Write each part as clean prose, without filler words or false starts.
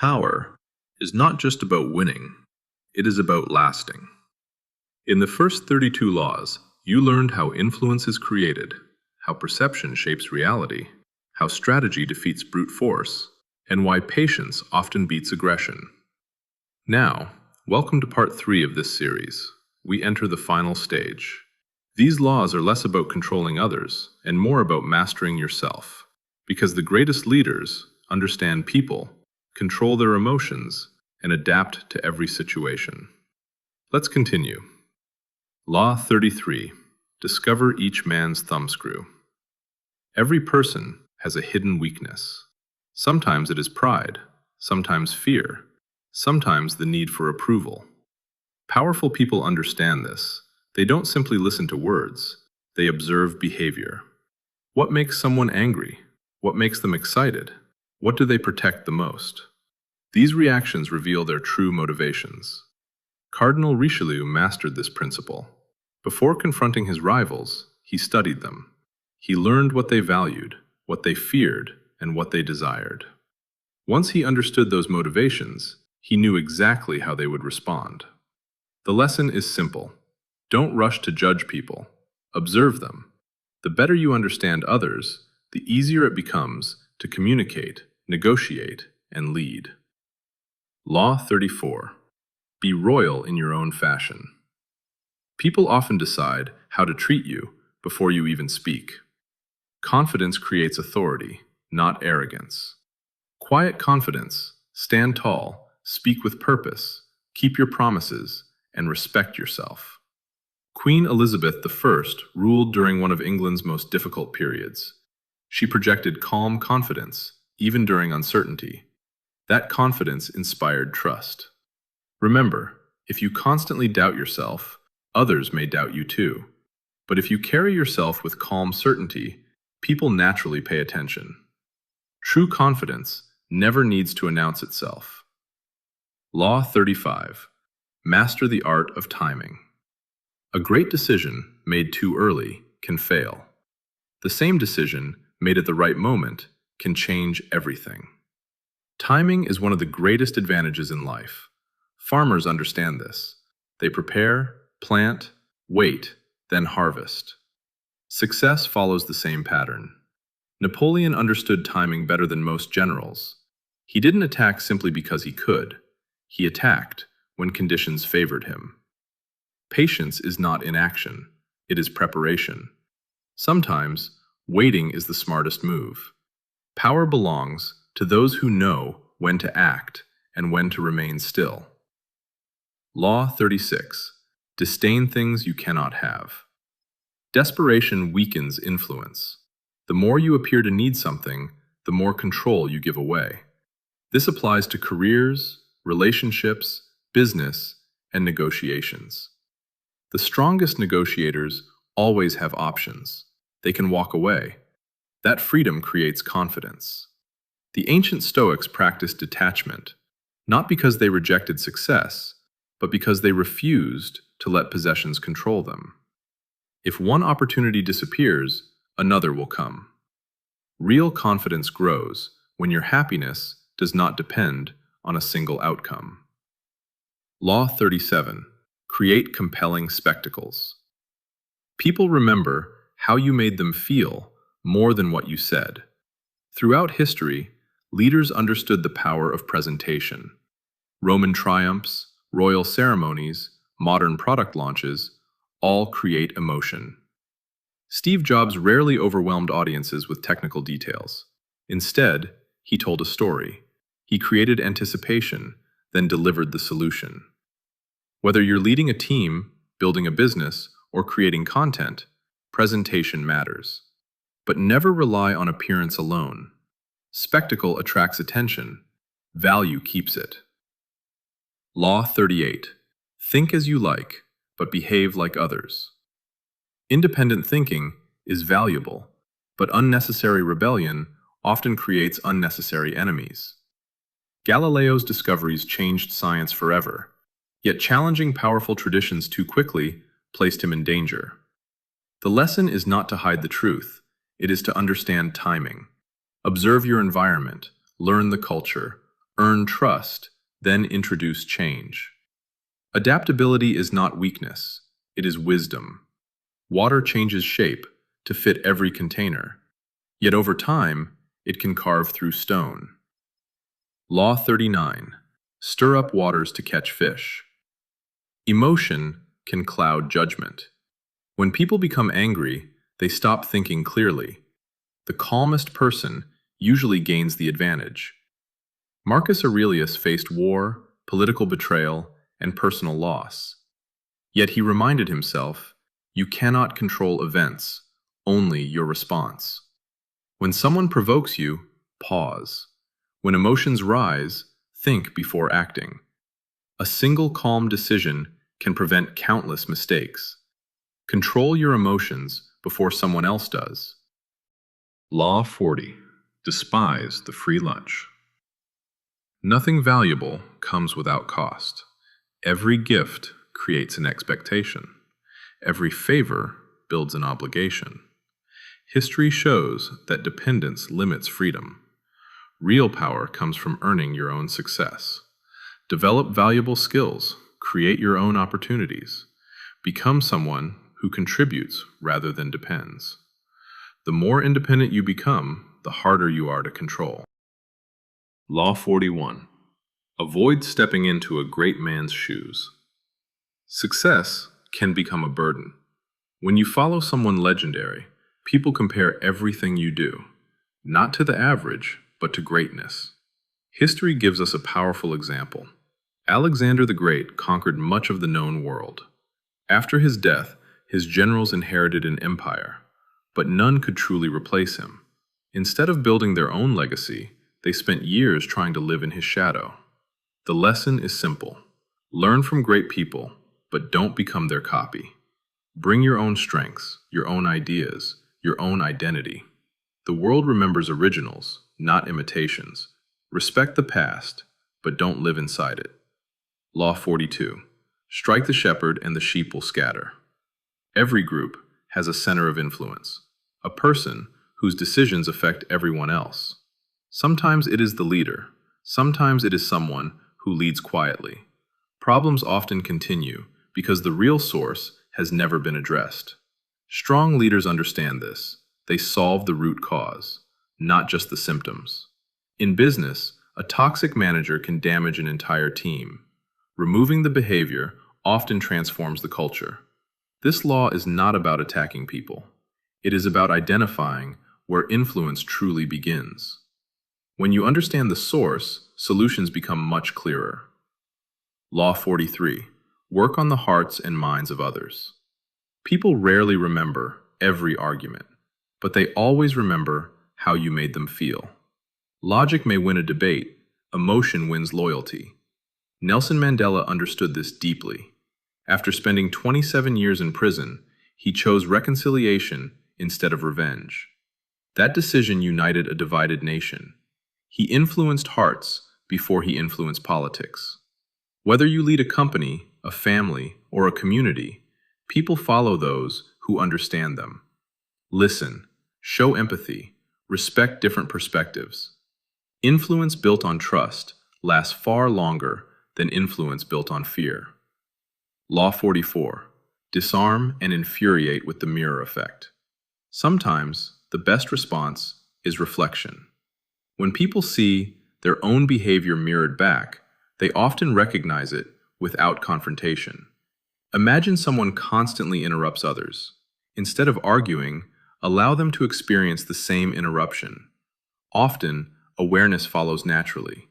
Power is not just about winning, it is about lasting. In the first 32 laws, you learned how influence is created, how perception shapes reality, how strategy defeats brute force, and why patience often beats aggression. Now, welcome to part 3 of this series. We enter the final stage. These laws are less about controlling others and more about mastering yourself, because the greatest leaders understand people, control their emotions, and adapt to every situation. Let's continue. Law 33. Discover each man's thumbscrew. Every person has a hidden weakness. Sometimes it is pride, sometimes fear, sometimes the need for approval. Powerful people understand this. They don't simply listen to words, they observe behavior. What makes someone angry? What makes them excited? What do they protect the most? These reactions reveal their true motivations. Cardinal Richelieu mastered this principle. Before confronting his rivals, he studied them. He learned what they valued, what they feared, and what they desired. Once he understood those motivations, he knew exactly how they would respond. The lesson is simple. Don't rush to judge people. Observe them. The better you understand others, the easier it becomes to communicate, negotiate, and lead. Law 34. Be royal in your own fashion. People often decide how to treat you before you even speak. Confidence creates authority, not arrogance. Quiet confidence, stand tall, speak with purpose, keep your promises, and respect yourself. Queen Elizabeth I ruled during one of England's most difficult periods. She projected calm confidence, even during uncertainty. That confidence inspired trust. Remember, if you constantly doubt yourself, others may doubt you too. But if you carry yourself with calm certainty, people naturally pay attention. True confidence never needs to announce itself. Law 35. Master the art of timing. A great decision made too early can fail. The same decision made at the right moment can change everything. Timing is one of the greatest advantages in life. Farmers understand this. They prepare, plant, wait, then harvest. Success follows the same pattern. Napoleon understood timing better than most generals. He didn't attack simply because he could. He attacked when conditions favored him. Patience is not inaction, it is preparation. Sometimes, waiting is the smartest move. Power belongs to those who know when to act and when to remain still. Law 36. Disdain things you cannot have. Desperation weakens influence. The more you appear to need something, the more control you give away. This applies to careers, relationships, business, and negotiations. The strongest negotiators always have options. They can walk away. That freedom creates confidence. The ancient Stoics practiced detachment, not because they rejected success, but because they refused to let possessions control them. If one opportunity disappears, another will come. Real confidence grows when your happiness does not depend on a single outcome. Law 37. Create compelling spectacles. People remember how you made them feel more than what you said. Throughout history, leaders understood the power of presentation. Roman triumphs, royal ceremonies, modern product launches, all create emotion. Steve Jobs rarely overwhelmed audiences with technical details. Instead, he told a story. He created anticipation, then delivered the solution. Whether you're leading a team, building a business, or creating content, presentation matters. But never rely on appearance alone. Spectacle attracts attention. Value keeps it. Law 38. Think as you like, but behave like others. Independent thinking is valuable, but unnecessary rebellion often creates unnecessary enemies. Galileo's discoveries changed science forever, yet challenging powerful traditions too quickly placed him in danger. The lesson is not to hide the truth, it is to understand timing. Observe your environment, learn the culture, earn trust, then introduce change. Adaptability is not weakness, it is wisdom. Water changes shape to fit every container, yet over time, it can carve through stone. Law 39. Stir up waters to catch fish. Emotion can cloud judgment. When people become angry, they stop thinking clearly. The calmest person usually gains the advantage. Marcus Aurelius faced war, political betrayal, and personal loss. Yet he reminded himself, you cannot control events, only your response. When someone provokes you, pause. When emotions rise, think before acting. A single calm decision can prevent countless mistakes. Control your emotions before someone else does. Law 40. Despise the free lunch. Nothing valuable comes without cost. Every gift creates an expectation. Every favor builds an obligation. History shows that dependence limits freedom. Real power comes from earning your own success. Develop valuable skills. Create your own opportunities. Become someone who contributes rather than depends. The more independent you become, the harder you are to control. Law 41. Avoid stepping into a great man's shoes. Success can become a burden. When you follow someone legendary, people compare everything you do, not to the average, but to greatness. History gives us a powerful example. Alexander the Great conquered much of the known world. After his death, his generals inherited an empire, but none could truly replace him. Instead of building their own legacy, they spent years trying to live in his shadow. The lesson is simple. Learn from great people, but don't become their copy. Bring your own strengths, your own ideas, your own identity. The world remembers originals, not imitations. Respect the past, but don't live inside it. Law 42. Strike the shepherd and the sheep will scatter. Every group has a center of influence, a person whose decisions affect everyone else. Sometimes it is the leader, sometimes it is someone who leads quietly. Problems often continue because the real source has never been addressed. Strong leaders understand this. They solve the root cause, not just the symptoms. In business, a toxic manager can damage an entire team. Removing the behavior often transforms the culture. This law is not about attacking people. It is about identifying where influence truly begins. When you understand the source, solutions become much clearer. Law 43. Work on the hearts and minds of others. People rarely remember every argument, but they always remember how you made them feel. Logic may win a debate, emotion wins loyalty. Nelson Mandela understood this deeply. After spending 27 years in prison, he chose reconciliation instead of revenge. That decision united a divided nation. He influenced hearts before he influenced politics. Whether you lead a company, a family, or a community, people follow those who understand them. Listen, show empathy, respect different perspectives. Influence built on trust lasts far longer than influence built on fear. Law 44. Disarm and infuriate with the mirror effect. Sometimes, the best response is reflection. When people see their own behavior mirrored back, they often recognize it without confrontation. Imagine someone constantly interrupts others. Instead of arguing, allow them to experience the same interruption. Often, awareness follows naturally.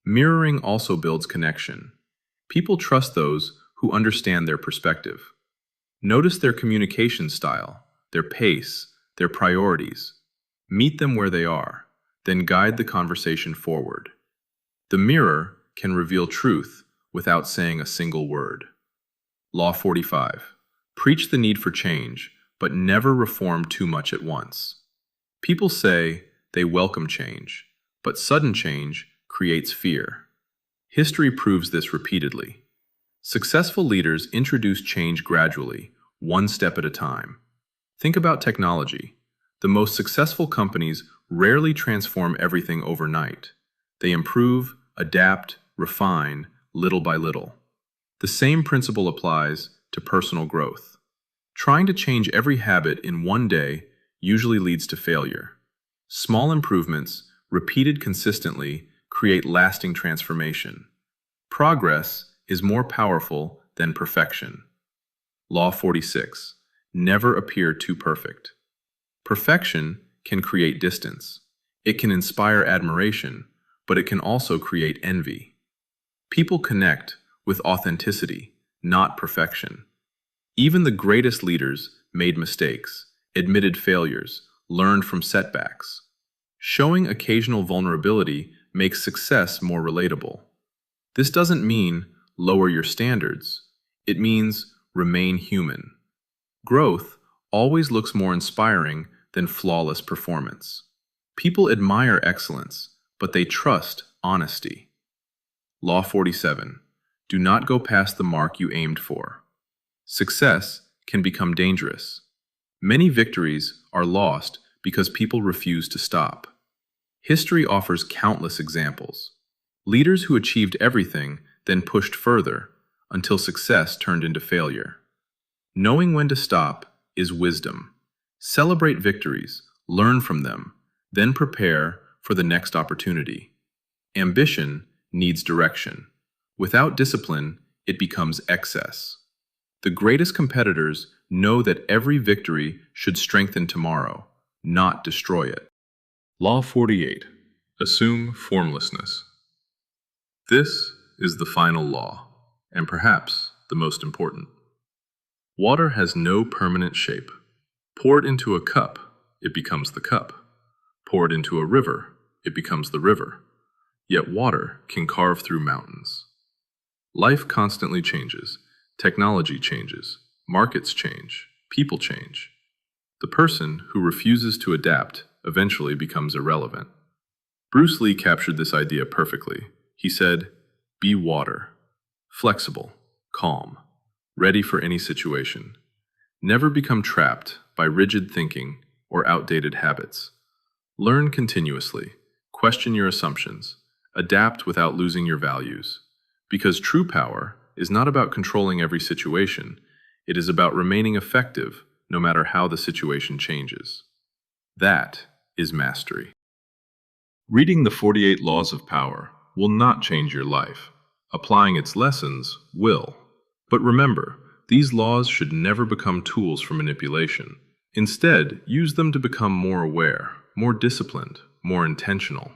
Mirroring also builds connection. People trust those who understand their perspective. Notice their communication style, their pace, their priorities. Meet them where they are, then guide the conversation forward. The mirror can reveal truth without saying a single word. Law 45. Preach the need for change, but never reform too much at once. People say they welcome change, but sudden change creates fear. History proves this repeatedly. Successful leaders introduce change gradually, one step at a time. Think about technology. The most successful companies rarely transform everything overnight. They improve, adapt, refine, little by little. The same principle applies to personal growth. Trying to change every habit in one day usually leads to failure. Small improvements, repeated consistently, create lasting transformation. Progress is more powerful than perfection. Law 46. Never appear too perfect. Perfection can create distance. It can inspire admiration, but it can also create envy. People connect with authenticity, not perfection. Even the greatest leaders made mistakes, admitted failures, learned from setbacks. Showing occasional vulnerability makes success more relatable. This doesn't mean lower your standards. It means remain human. Growth always looks more inspiring than flawless performance. People admire excellence, but they trust honesty. Law 47. Do not go past the mark you aimed for. Success can become dangerous. Many victories are lost because people refuse to stop. History offers countless examples. Leaders who achieved everything then pushed further until success turned into failure. Knowing when to stop is wisdom. Celebrate victories, learn from them, then prepare for the next opportunity. Ambition needs direction. Without discipline, it becomes excess. The greatest competitors know that every victory should strengthen tomorrow, not destroy it. Law 48. Assume formlessness. This is the final law, and perhaps the most important. Water has no permanent shape. Pour it into a cup, it becomes the cup. Pour it into a river, it becomes the river. Yet water can carve through mountains. Life constantly changes. Technology changes. Markets change. People change. The person who refuses to adapt eventually becomes irrelevant. Bruce Lee captured this idea perfectly. He said, "Be water, flexible, calm, ready for any situation. Never become trapped by rigid thinking or outdated habits. Learn continuously, question your assumptions, adapt without losing your values. Because true power is not about controlling every situation, it is about remaining effective no matter how the situation changes. That is mastery." Reading the 48 Laws of Power will not change your life. Applying its lessons will. But remember, these laws should never become tools for manipulation. Instead, use them to become more aware, more disciplined, more intentional.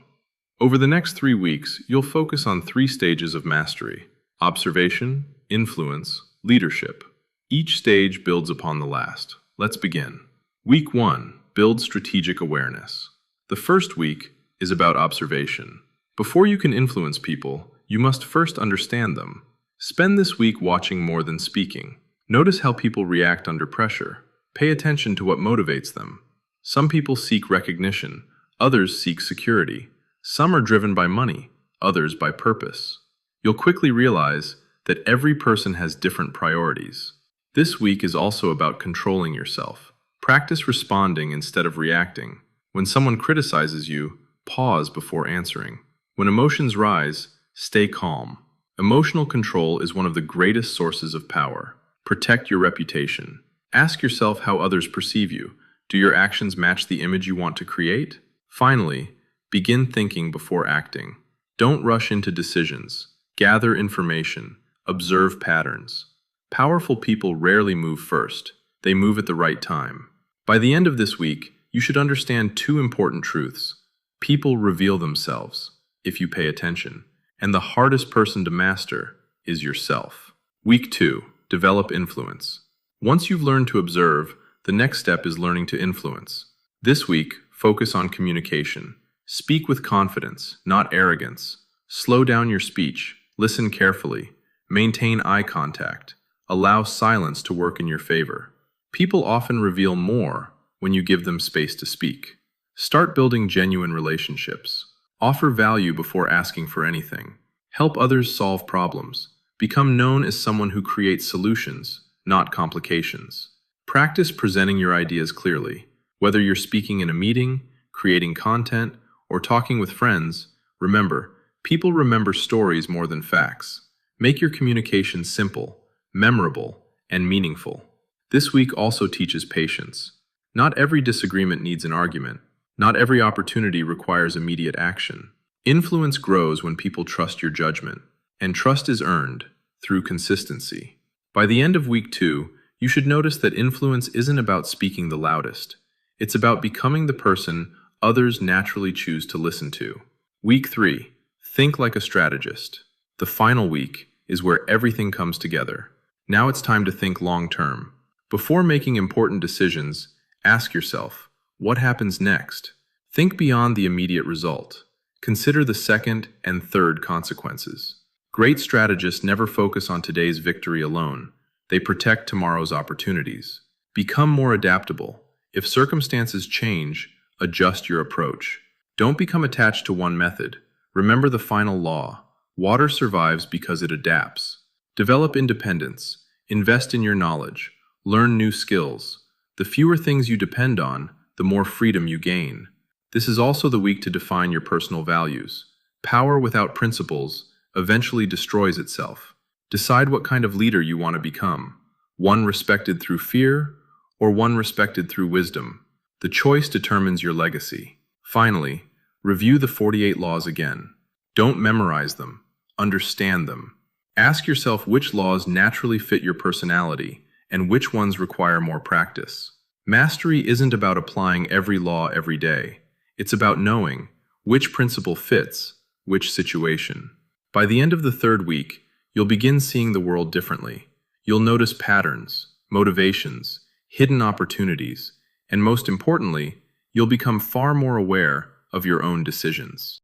Over the next 3 weeks, you'll focus on 3 stages of mastery: observation, influence, leadership. Each stage builds upon the last. Let's begin. Week 1. Build strategic awareness. The first week is about observation. Before you can influence people, you must first understand them. Spend this week watching more than speaking. Notice how people react under pressure. Pay attention to what motivates them. Some people seek recognition, others seek security. Some are driven by money, others by purpose. You'll quickly realize that every person has different priorities. This week is also about controlling yourself. Practice responding instead of reacting. When someone criticizes you, pause before answering. When emotions rise, stay calm. Emotional control is one of the greatest sources of power. Protect your reputation. Ask yourself how others perceive you. Do your actions match the image you want to create? Finally, begin thinking before acting. Don't rush into decisions. Gather information. Observe patterns. Powerful people rarely move first. They move at the right time. By the end of this week, you should understand 2 important truths. People reveal themselves if you pay attention, and the hardest person to master is yourself. Week 2. Develop influence. Once you've learned to observe, the next step is learning to influence. This week, focus on communication. Speak with confidence, not arrogance. Slow down your speech. Listen carefully. Maintain eye contact. Allow silence to work in your favor. People often reveal more when you give them space to speak. Start building genuine relationships. Offer value before asking for anything. Help others solve problems. Become known as someone who creates solutions, not complications. Practice presenting your ideas clearly. Whether you're speaking in a meeting, creating content, or talking with friends, remember, People remember stories more than facts. Make your communication simple, memorable, and meaningful. This week also teaches patience. Not every disagreement needs an argument. Not every opportunity requires immediate action. Influence grows when people trust your judgment, and trust is earned through consistency. By the end of week 2, you should notice that influence isn't about speaking the loudest. It's about becoming the person others naturally choose to listen to. Week 3, think like a strategist. The final week is where everything comes together. Now it's time to think long term. Before making important decisions, ask yourself, what happens next? Think beyond the immediate result. Consider the second and third consequences. Great strategists never focus on today's victory alone. They protect tomorrow's opportunities. Become more adaptable. If circumstances change, adjust your approach. Don't become attached to one method. Remember the final law. Water survives because it adapts. Develop independence. Invest in your knowledge. Learn new skills. The fewer things you depend on, the more freedom you gain. This is also the week to define your personal values. Power without principles eventually destroys itself. Decide what kind of leader you want to become. One respected through fear, or one respected through wisdom. The choice determines your legacy. Finally, review the 48 laws again. Don't memorize them. Understand them. Ask yourself which laws naturally fit your personality and which ones require more practice. Mastery isn't about applying every law every day. It's about knowing which principle fits which situation. By the end of the 3rd week, you'll begin seeing the world differently. You'll notice patterns, motivations, hidden opportunities, and most importantly, you'll become far more aware of your own decisions.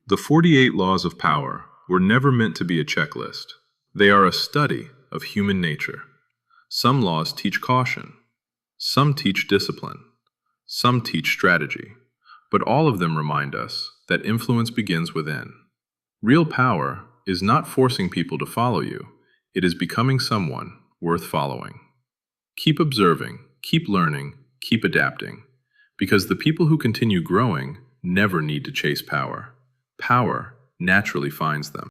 The 48 laws of power were never meant to be a checklist. They are a study of human nature. Some laws teach caution. Some teach discipline. Some teach strategy. But all of them remind us that influence begins within. Real power is not forcing people to follow you. It is becoming someone worth following. Keep observing, keep learning, keep adapting. Because the people who continue growing never need to chase power. Power naturally finds them.